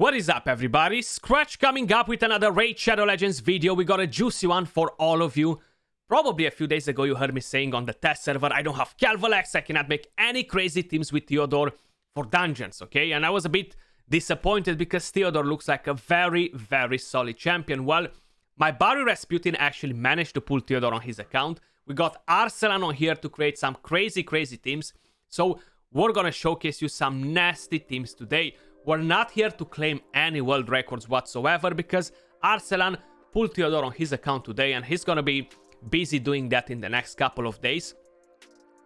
What is up, everybody? Skratch coming up with another Raid Shadow Legends video. We got a juicy one for all of you. Probably a few days ago you heard me saying on the test server I don't have Calvalex, I cannot make any crazy teams with Theodore for dungeons, okay? And I was a bit disappointed because Theodore looks like a very, very solid champion. Well, my buddy Rasputin actually managed to pull Theodore on his account. We got Arsalan on here to create some crazy teams. So we're gonna showcase you some nasty teams today. We're not here to claim any world records whatsoever because Arsalan pulled Theodore on his account today and he's gonna be busy doing that in the next couple of days.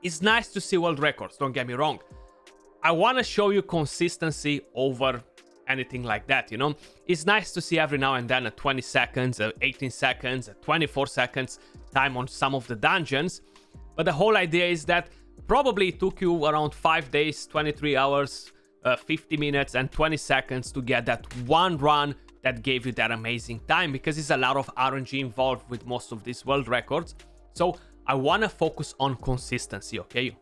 It's nice to see world records, don't get me wrong. I want to show you consistency over anything like that, you know? It's nice to see every now and then a 20 seconds, a 18 seconds, a 24 seconds time on some of the dungeons. But the whole idea is that probably it took you around 5 days, 23 hours, 50 minutes and 20 seconds to get that one run that gave you that amazing time, because there's a lot of RNG involved with most of these world records. So I want to focus on consistency, okay?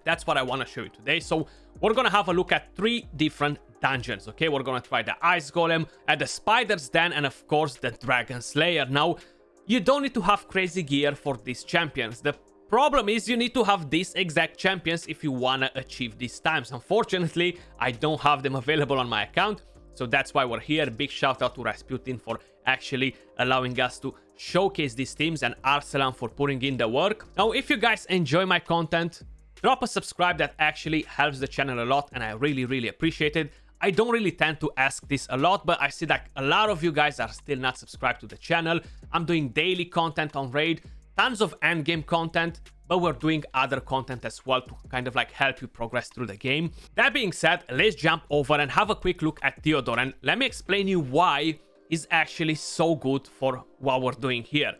That's what I want to show you today. So we're going to have a look at 3 different dungeons, okay? We're going to try the Ice Golem, the Spider's Den, and of course the Dragon Slayer. Now, you don't need to have crazy gear for these champions. The problem is you need to have these exact champions if you want to achieve these times. Unfortunately, I don't have them available on my account, so that's why we're here. Big shout out to Rasputin for actually allowing us to showcase these teams and Arsalan for putting in the work. Now, if you guys enjoy my content, drop a subscribe. That actually helps the channel a lot and I really appreciate it. I don't really tend to ask this a lot, but I see that a lot of you guys are still not subscribed to the channel. I'm doing daily content on Raid, tons of endgame content, but we're doing other content as well to kind of like help you progress through the game. That being said, let's jump over and have a quick look at Theodore, and let me explain you why he's actually so good for what we're doing here.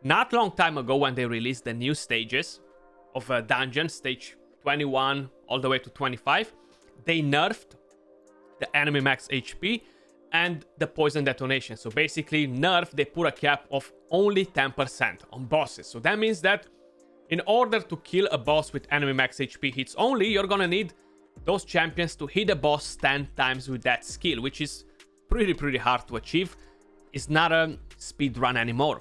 Not long time ago, when they released the new stages of a dungeon, stage 21 all the way to 25, they nerfed the enemy max HP and the poison detonation. So basically they put a cap of only 10% on bosses. So that means that in order to kill a boss with enemy max HP hits only, you're gonna need those champions to hit a boss 10 times with that skill, which is pretty hard to achieve. It's not a speed run anymore.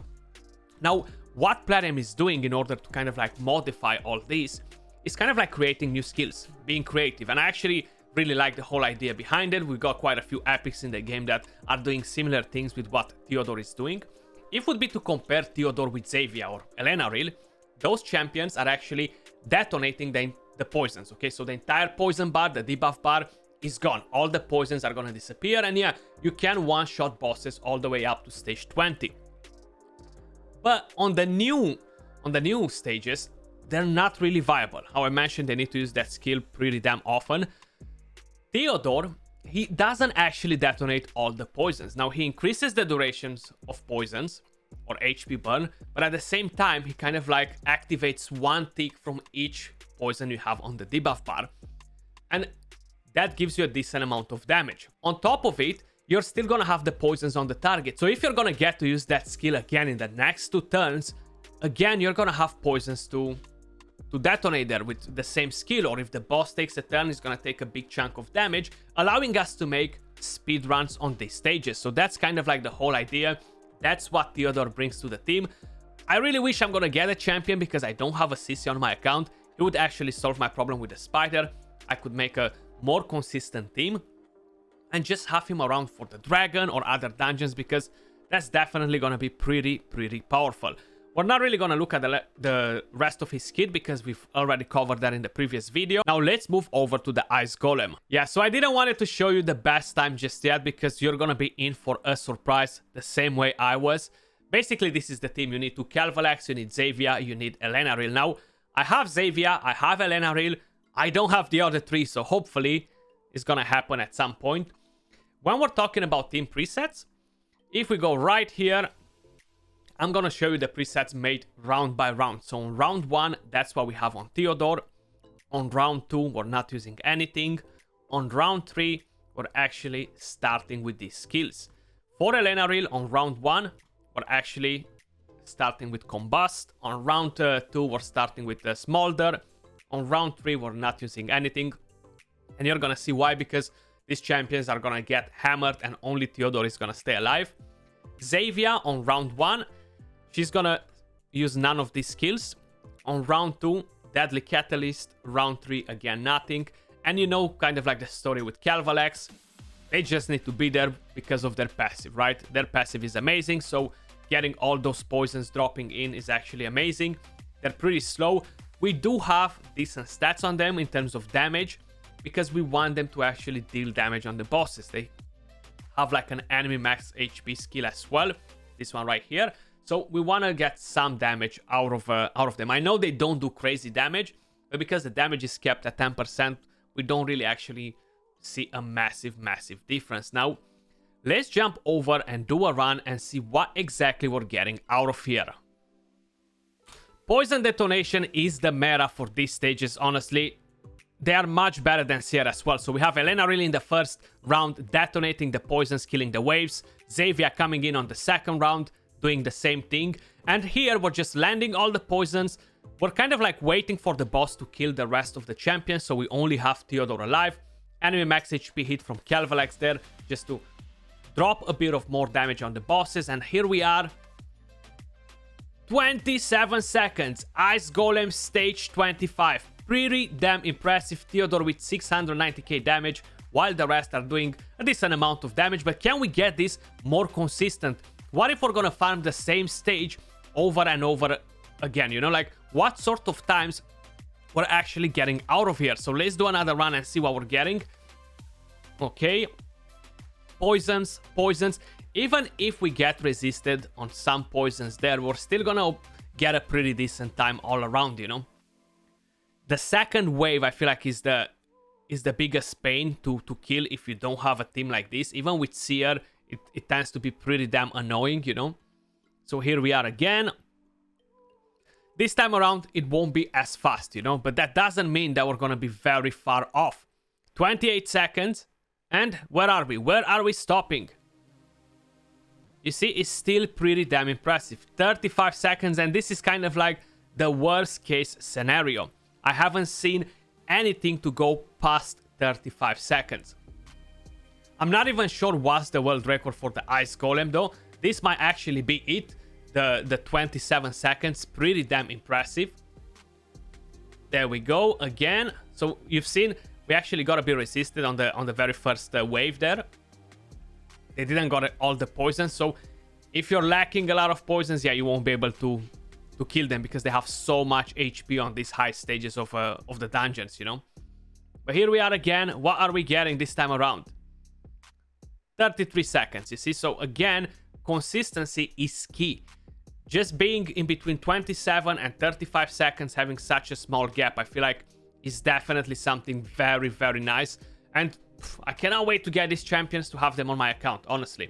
Now, what Plarium is doing in order to kind of like modify all this is kind of like creating new skills, being creative, and I actually really like the whole idea behind it. We've got quite a few epics in the game that are doing similar things with what Theodore is doing. If it would be to compare Theodore with Xavier or Elenaril, those champions are actually detonating the poisons, okay? So the entire poison bar, the debuff bar, is gone. All the poisons are gonna disappear, and yeah, you can one-shot bosses all the way up to stage 20. But on the new stages, they're not really viable. How I mentioned, they need to use that skill pretty damn often. Theodore, he doesn't actually detonate all the poisons. Now, he increases the durations of poisons or HP burn, but at the same time, he kind of like activates one tick from each poison you have on the debuff bar. And that gives you a decent amount of damage. On top of it, you're still gonna have the poisons on the target. So if you're gonna get to use that skill again in the next 2 turns, again, you're gonna have poisons to detonate there with the same skill, or if the boss takes a turn, it's gonna take a big chunk of damage, allowing us to make speed runs on these stages. So that's kind of like the whole idea. That's what Theodore brings to the team. I really wish I'm gonna get a champion because I don't have a CC on my account. It would actually solve my problem with the spider. I could make a more consistent team and just have him around for the dragon or other dungeons, because that's definitely gonna be pretty powerful. We're not really gonna look at the rest of his kit because we've already covered that in the previous video. Now let's move over to the Ice Golem. Yeah, so I didn't want it to show you the best time just yet because you're gonna be in for a surprise the same way I was. Basically, this is the team. You need to Calvalex, you need Xavier, you need Elenaril. Now, I have Xavier, I have Elenaril, I don't have the other 3, so hopefully it's gonna happen at some point. When we're talking about team presets, if we go right here, I'm gonna show you the presets made round by round. So on round 1, that's what we have on Theodore. On round 2, we're not using anything. On round 3, we're actually starting with these skills. For Elenaril, on round 1, we're actually starting with Combust. On round 2, we're starting with the Smolder. On round 3, we're not using anything. And you're gonna see why, because these champions are gonna get hammered and only Theodore is gonna stay alive. Xavier on round 1, she's gonna use none of these skills. On round 2, Deadly Catalyst. Round 3, again, nothing. And you know, kind of like the story with Calvalex, they just need to be there because of their passive, right? Their passive is amazing, so getting all those poisons dropping in is actually amazing. They're pretty slow. We do have decent stats on them in terms of damage, because we want them to actually deal damage on the bosses. They have like an enemy max HP skill as well, this one right here. So we want to get some damage out of them. I know they don't do crazy damage, but because the damage is kept at 10%, we don't really actually see a massive difference. Now, let's jump over and do a run and see what exactly we're getting out of here. Poison Detonation is the meta for these stages, honestly. They are much better than Sierra as well. So we have Elena really in the first round detonating the poisons, killing the waves. Xavier coming in on the second round, doing the same thing. And here we're just landing all the poisons. We're kind of like waiting for the boss to kill the rest of the champions, so we only have Theodore alive. Enemy max HP hit from Calvalex there, just to drop a bit of more damage on the bosses. And here we are. 27 seconds. Ice Golem stage 25. Pretty damn impressive. Theodore with 690k damage, while the rest are doing a decent amount of damage. But can we get this more consistent? What if we're gonna farm the same stage over and over again? You know, like what sort of times we're actually getting out of here? So let's do another run and see what we're getting. Okay. Poisons. Even if we get resisted on some poisons there, we're still gonna get a pretty decent time all around, you know. The second wave, I feel like, is the biggest pain to kill if you don't have a team like this. Even with Seer, it tends to be pretty damn annoying, you know. So here we are again. This time around, it won't be as fast, you know. But that doesn't mean that we're going to be very far off. 28 seconds. And where are we? Where are we stopping? You see, it's still pretty damn impressive. 35 seconds, and this is kind of like the worst case scenario. I haven't seen anything to go past 35 seconds. I'm not even sure what's the world record for the Ice Golem though. This might actually be it. The 27 seconds, pretty damn impressive. There we go again. So you've seen we actually got a bit resisted on the very first wave there. They didn't got all the poisons, so if you're lacking a lot of poisons, yeah, you won't be able to kill them because they have so much HP on these high stages of the dungeons, you know. But here we are again. What are we getting this time around? 33 seconds, you see. So again, consistency is key. Just being in between 27 and 35 seconds, having such a small gap, I feel like is definitely something very nice. And I cannot wait to get these champions to have them on my account, honestly.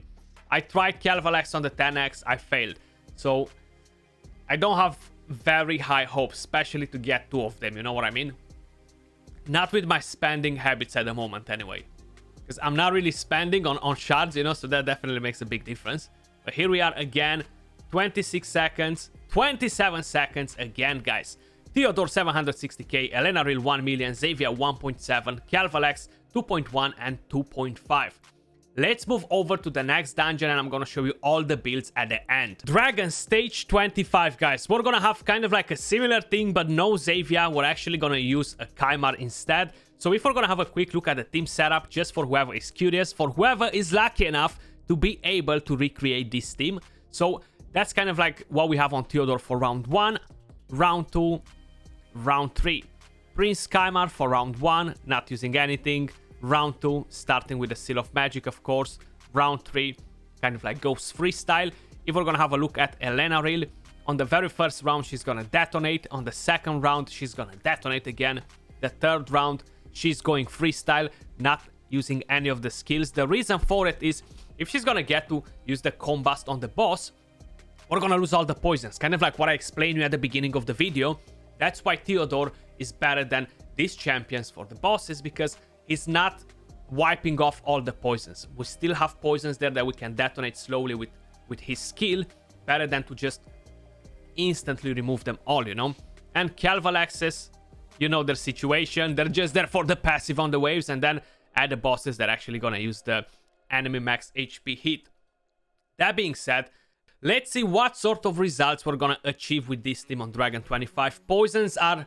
I tried Calvalex on the 10x, I failed. So I don't have very high hopes, especially to get 2 of them, you know what I mean? Not with my spending habits at the moment anyway. Because I'm not really spending on shards, you know, so that definitely makes a big difference. But here we are again, 26 seconds, 27 seconds again, guys. Theodore 760k, Elena Real 1 million, Xavier 1.7, Calvalex 2.1 and 2.5. Let's move over to the next dungeon and I'm gonna show you all the builds at the end. Dragon stage 25, guys. We're gonna have kind of like a similar thing, but no Xavier. We're actually gonna use a Kaimar instead. So if we're gonna have a quick look at the team setup, just for whoever is curious, for whoever is lucky enough to be able to recreate this team. So that's kind of like what we have on Theodore for round 1, round 2, round 3. Prince Kaimar for round 1, not using anything. Round 2, starting with the Seal of Magic, of course. Round 3, kind of like Ghost Freestyle. If we're gonna have a look at Elena Real, on the very first round, she's gonna detonate. On the second round, she's gonna detonate again. The third round, she's going freestyle, not using any of the skills. The reason for it is, if she's gonna get to use the combust on the boss, we're gonna lose all the poisons. Kind of like what I explained to you at the beginning of the video. That's why Theodore is better than these champions for the bosses, because he's not wiping off all the poisons. We still have poisons there that we can detonate slowly with his skill, better than to just instantly remove them all, you know. And Calvalexes, you know their situation. They're just there for the passive on the waves, and then at the bosses that are actually gonna use the enemy max HP hit. That being said, let's see what sort of results we're gonna achieve with this team on Dragon 25. Poisons are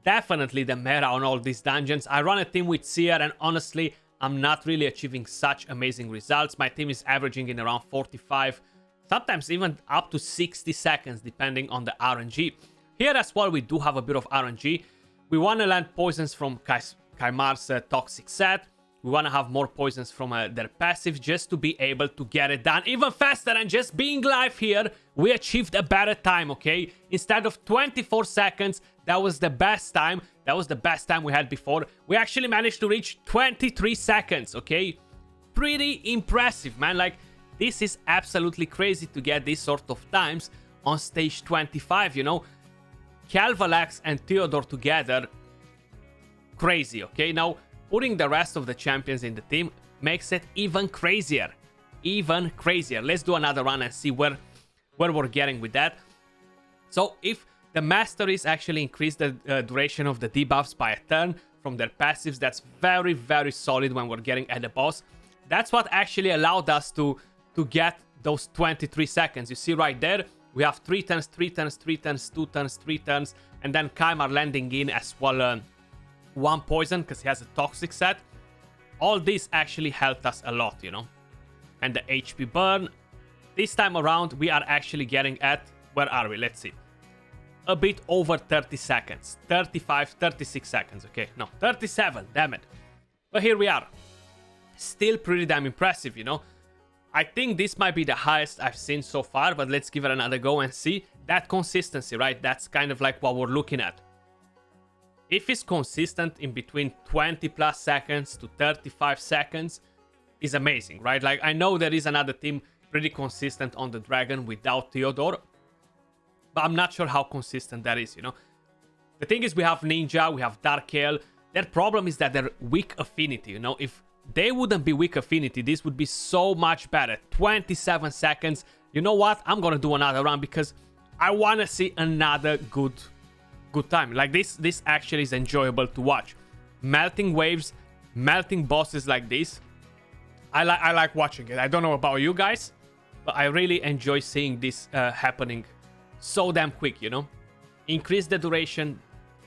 definitely the meta on all these dungeons. I run a team with Seer, and honestly, I'm not really achieving such amazing results. My team is averaging in around 45, sometimes even up to 60 seconds, depending on the RNG. Here as well, we do have a bit of RNG. We want to land poisons from Kaimar's toxic set. We want to have more poisons from their passive just to be able to get it done even faster. And just being live here, we achieved a better time, okay? Instead of 24 seconds, that was the best time. That was the best time we had before. We actually managed to reach 23 seconds, okay? Pretty impressive, man. Like, this is absolutely crazy to get these sort of times on stage 25, you know? Calvalex and Theodore together, crazy, okay? Now, putting the rest of the champions in the team makes it even crazier. Even crazier. Let's do another run and see where we're getting with that. So if the Masteries actually increase the duration of the debuffs by a turn from their passives, that's very, very solid when we're getting at the boss. That's what actually allowed us to get those 23 seconds. You see right there, we have 3 turns, 3 turns, 3 turns, 2 turns, 3 turns, and then Kaimar landing in as well 1 poison because he has a toxic set. All this actually helped us a lot, you know. And the HP burn, this time around we are actually getting at, where are we? Let's see, a bit over 30 seconds, 35, 36 seconds. Okay, no, 37, damn it. But here we are, still pretty damn impressive, you know. I think this might be the highest I've seen so far, but let's give it another go and see. That consistency, right? That's kind of like what we're looking at. If it's consistent in between 20 plus seconds to 35 seconds, is amazing, right? Like, I know there is another team pretty consistent on the Dragon without Theodore, but I'm not sure how consistent that is, you know? The thing is, we have Ninja, we have Darkale. Their problem is that they're weak affinity, you know? If they wouldn't be weak affinity, this would be so much better. 27 seconds. You know what? I'm gonna do another run because I wanna see another good time. Like, this actually is enjoyable to watch. Melting waves, melting bosses like this. I like watching it. I don't know about you guys, but I really enjoy seeing this happening so damn quick, you know. Increase the duration,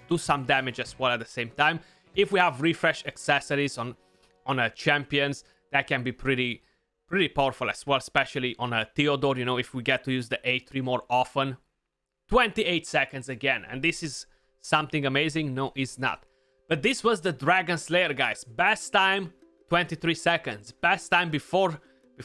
do some damage as well at the same time. If we have refresh accessories on champions, that can be pretty powerful as well, especially on a Theodore, you know, if we get to use the A3 more often. 28 seconds again, and this is something amazing. No, it's not. But this was the Dragon Slayer, guys. Best time 23 seconds. Best time before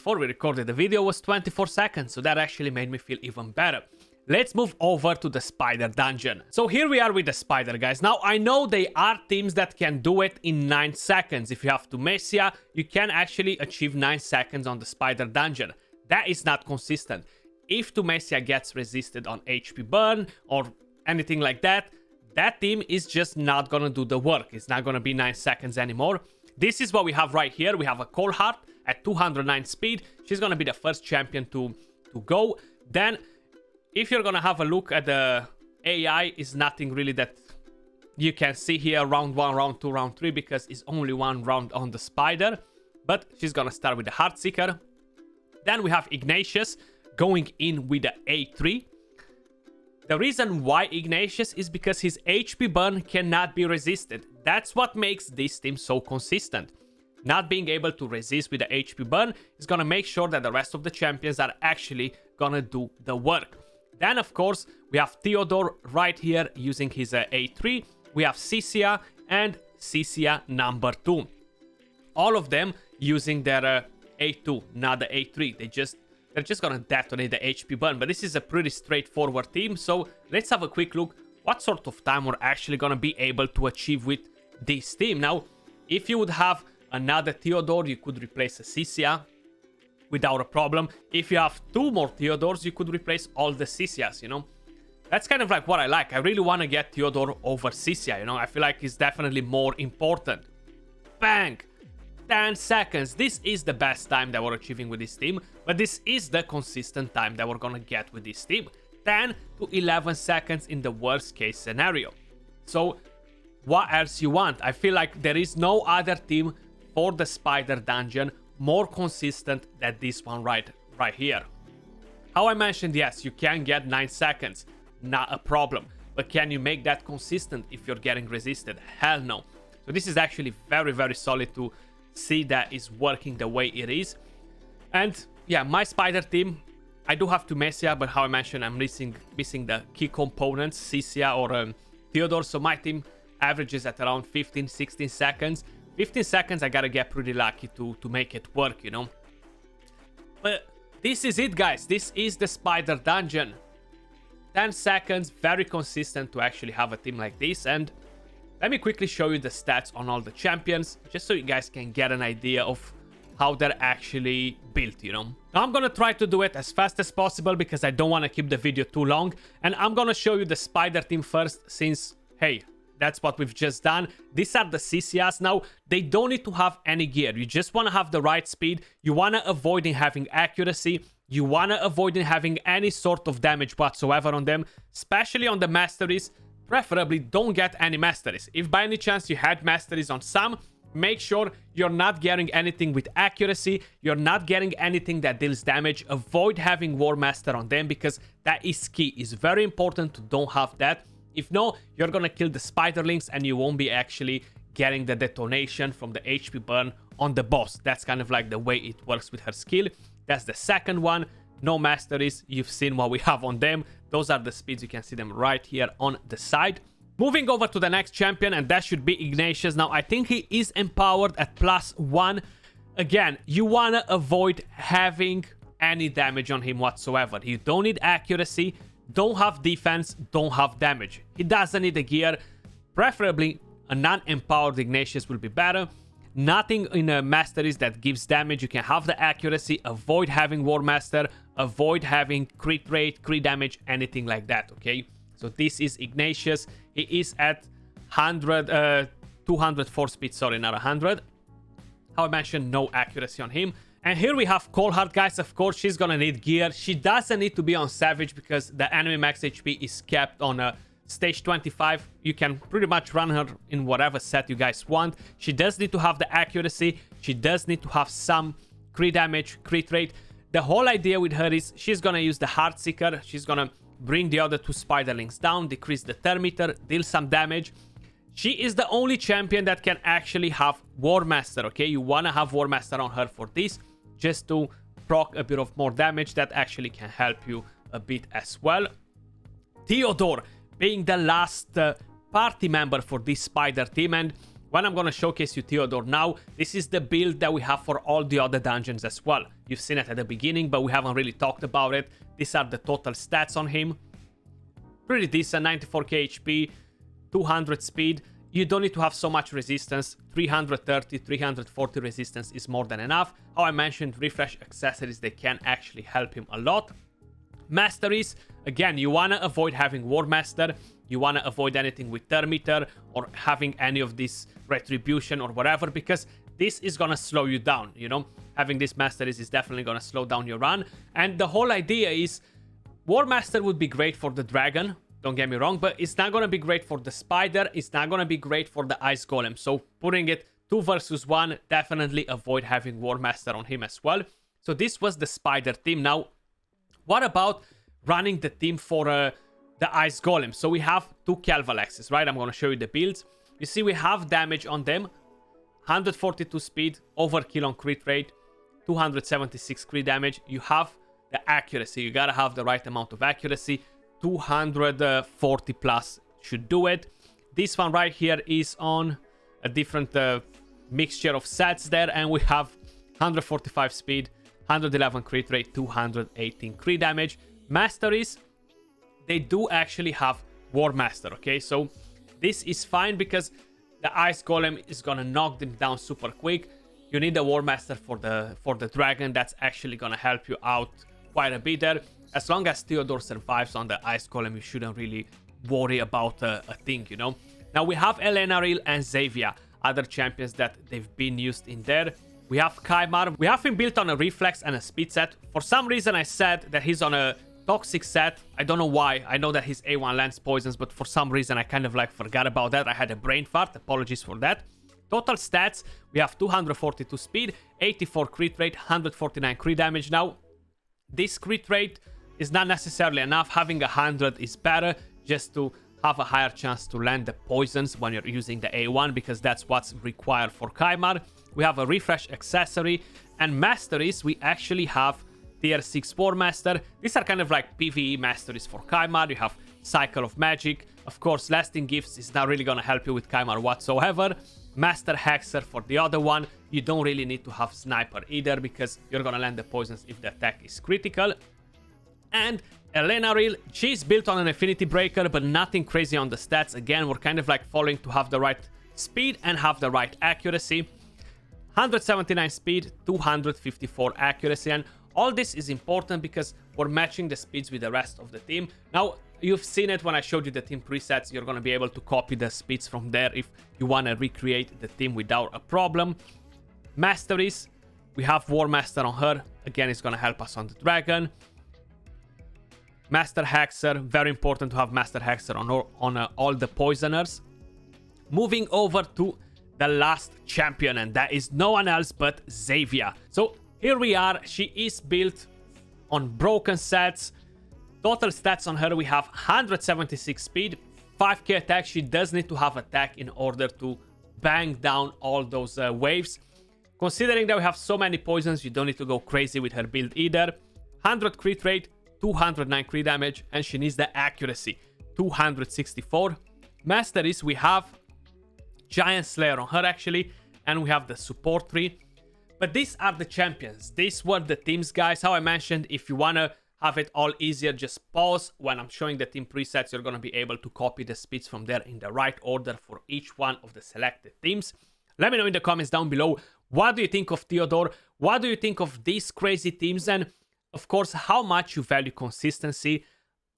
we recorded the video was 24 seconds, so that actually made me feel even better. Let's move over to the Spider Dungeon. So here we are with the Spider, guys. Now, I know there are teams that can do it in 9 seconds. If you have Tumesia, you can actually achieve 9 seconds on the Spider Dungeon. That is not consistent. If Tumesia gets resisted on HP burn or anything like that, that team is just not gonna do the work. It's not gonna be 9 seconds anymore. This is what we have right here. We have a Coldheart at 209 speed. She's gonna be the first champion to go. Then, if you're gonna have a look at the AI, is nothing really that you can see here. Round 1, round 2, round 3, because it's only 1 round on the Spider. But she's gonna start with the Heartseeker. Then we have Ignatius going in with the A3. The reason why Ignatius is because his HP burn cannot be resisted. That's what makes this team so consistent. Not being able to resist with the HP burn is gonna make sure that the rest of the champions are actually gonna do the work. Then, of course, we have Theodore right here using his A3. We have Cisia and Cisia number 2. All of them using their A2, not the A3. They're just gonna detonate the HP burn, but this is a pretty straightforward team. So let's have a quick look what sort of time we're actually gonna be able to achieve with this team. Now, if you would have another Theodore, you could replace a Cisia without a problem. If you have 2 more Theodores, you could replace all the Cisias, you know. That's kind of like what I like. I really want to get Theodore over Cisia, you know. I feel like it's definitely more important. Bang! 10 seconds. This is the best time that we're achieving with this team, but this is the consistent time that we're gonna get with this team. 10 to 11 seconds in the worst case scenario. So what else you want? I feel like there is no other team for the spider dungeon more consistent than this one right here. How I mentioned, yes, you can get 9 seconds, not a problem. But can you make that consistent if you're getting resisted? Hell no. So this is actually very, very solid to see that is working the way it is. And yeah, my spider team, I do have Tumesia, but how I mentioned, I'm missing the key components, Cisia or Theodore. So my team averages at around 15-16 seconds. 15 seconds, I gotta get pretty lucky to make it work, you know. But this is it, guys. This is the spider dungeon. 10 seconds, very consistent to actually have a team like this. And let me quickly show you the stats on all the champions, just so you guys can get an idea of how they're actually built, you know. Now I'm gonna try to do it as fast as possible because I don't want to keep the video too long. And I'm gonna show you the spider team first since, hey, that's what we've just done. These are the CCS now. They don't need to have any gear. You just want to have the right speed. You want to avoid having accuracy. You want to avoid having any sort of damage whatsoever on them, especially on the Masteries. Preferably don't get any Masteries. If by any chance you had Masteries on some, make sure you're not getting anything with accuracy. You're not getting anything that deals damage. Avoid having War Master on them because that is key. It's very important to don't have that. If no, you're gonna kill the spiderlings and you won't be actually getting the detonation from the HP burn on the boss. That's kind of like the way it works with her skill. That's the second one. No Masteries. You've seen what we have on them. Those are the speeds. You can see them right here on the side. Moving over to the next champion, and that should be Ignatius. Now, I think he is empowered at +1. Again, you want to avoid having any damage on him whatsoever. You don't need accuracy, don't have defense, don't have damage. He doesn't need a gear. Preferably, a non-empowered Ignatius will be better. Nothing in a Masteries that gives damage. You can have the accuracy, avoid having War Master, avoid having crit rate, crit damage, anything like that, okay? So this is Ignatius. He is at 204 speed, sorry, not 100. How I mentioned, no accuracy on him. And here we have Coldheart, guys. Of course, she's gonna need gear. She doesn't need to be on Savage because the enemy max HP is kept on stage 25. You can pretty much run her in whatever set you guys want. She does need to have the accuracy. She does need to have some crit damage, crit rate. The whole idea with her is she's gonna use the Heartseeker. She's gonna bring the other two spiderlings down, decrease the thermometer, deal some damage. She is the only champion that can actually have War Master, okay? You want to have War Master on her for this, just to proc a bit of more damage. That actually can help you a bit as well. Theodore being the last party member for this spider team, and when I'm going to showcase you Theodore now, this is the build that we have for all the other dungeons as well. You've seen it at the beginning, but we haven't really talked about it. These are the total stats on him. Pretty decent, 94k HP, 200 speed. You don't need to have so much resistance. 330, 340 resistance is more than enough. How I mentioned, refresh accessories, they can actually help him a lot. Masteries, again, you want to avoid having War Master. You want to avoid anything with thermometer or having any of this retribution or whatever, because this is going to slow you down, you know. Having this Masteries is definitely going to slow down your run. And the whole idea is War Master would be great for the dragon, don't get me wrong, but it's not going to be great for the spider. It's not going to be great for the ice golem. So putting it 2 versus 1, definitely avoid having War Master on him as well. So this was the spider team. Now, what about running the team for the ice golem? So we have 2 Calvalexes, right? I'm going to show you the builds. You see we have damage on them. 142 speed, overkill on crit rate, 276 crit damage. You have the accuracy. You gotta have the right amount of accuracy. 240 plus should do it. This one right here is on a different mixture of sets there, and we have 145 speed, 111 crit rate, 218 crit damage. Masteries, they do actually have War Master, okay? So this is fine because the Ice Golem is gonna knock them down super quick. You need a War Master for the dragon. That's actually gonna help you out quite a bit there. As long as Theodore survives on the Ice Golem, you shouldn't really worry about a thing, you know. Now we have Elenaril and Xavier, other champions that they've been used in there. We have Kaimar. We have him built on a reflex and a speed set. For some reason I said that he's on a toxic set. I don't know why. I know that his A1 lands poisons, but for some reason I kind of like forgot about that. I had a brain fart. Apologies for that. Total stats, we have 242 speed, 84 crit rate, 149 crit damage. Now, this crit rate is not necessarily enough. Having 100 is better, just to have a higher chance to land the poisons when you're using the A1, because that's what's required for Kaimar. We have a refresh accessory, and masteries, we actually have tier 6 War Master. These are kind of like PvE masteries for Kaimar. You have Cycle of Magic. Of course, Lasting Gifts is not really gonna help you with Kaimar whatsoever. Master Hexer for the other one. You don't really need to have Sniper either, because you're gonna land the poisons if the attack is critical. And Elena Reel, she's built on an Affinity Breaker, but nothing crazy on the stats. Again, we're kind of like following to have the right speed and have the right accuracy. 179 speed, 254 accuracy, and all this is important because we're matching the speeds with the rest of the team. Now, you've seen it when I showed you the team presets. You're going to be able to copy the speeds from there if you want to recreate the team without a problem. Masteries, we have War Master on her. Again, it's going to help us on the Dragon. Master Hexer, very important to have Master Hexer on all the Poisoners. Moving over to the last champion, and that is no one else but Xayvia. So here we are. She is built on broken sets. Total stats on her, we have 176 speed, 5k attack. She does need to have attack in order to bang down all those waves. Considering that we have so many poisons, you don't need to go crazy with her build either. 100 crit rate, 209 crit damage, and she needs the accuracy, 264. Masteries, we have Giant Slayer on her actually, and we have the support tree. But these are the champions. These were the teams, guys. How I mentioned, if you want to have it all easier, just pause. When I'm showing the team presets, you're going to be able to copy the speeds from there in the right order for each one of the selected teams. Let me know in the comments down below, what do you think of Theodore? What do you think of these crazy teams? And of course, how much you value consistency.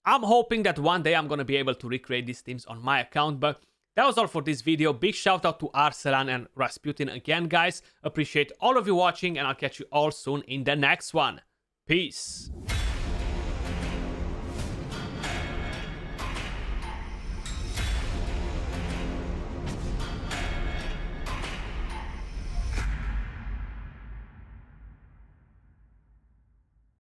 I'm hoping that one day I'm going to be able to recreate these teams on my account, but that was all for this video. Big shout out to Arsalan and Rasputin again, guys. Appreciate all of you watching, and I'll catch you all soon in the next one. Peace.